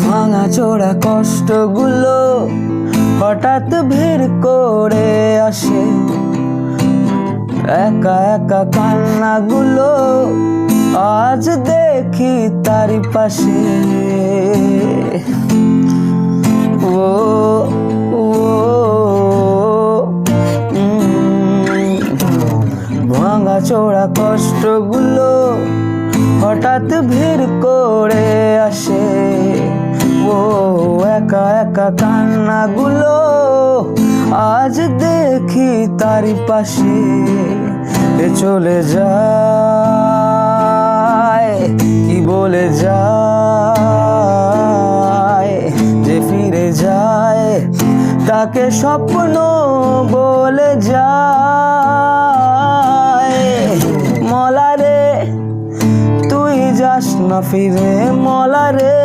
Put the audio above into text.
ভাঙা চোরা কষ্টগুলো হঠাৎ ভিড় করে আসে, একা একা কান্নাগুলো আজ দেখি তারি পাশে। ও ও ভাঙা চোরা কষ্টগুলো হঠাৎ ভিড় করে আসে, ও একা একা কান্নাগুলো আজ দেখি তারি পাশে। চলে যায় কি বলে যায়, যে ফিরে যায় তাকে স্বপ্ন বলে যায়। মলা রে তুই যাস না ফিরে, মলা রে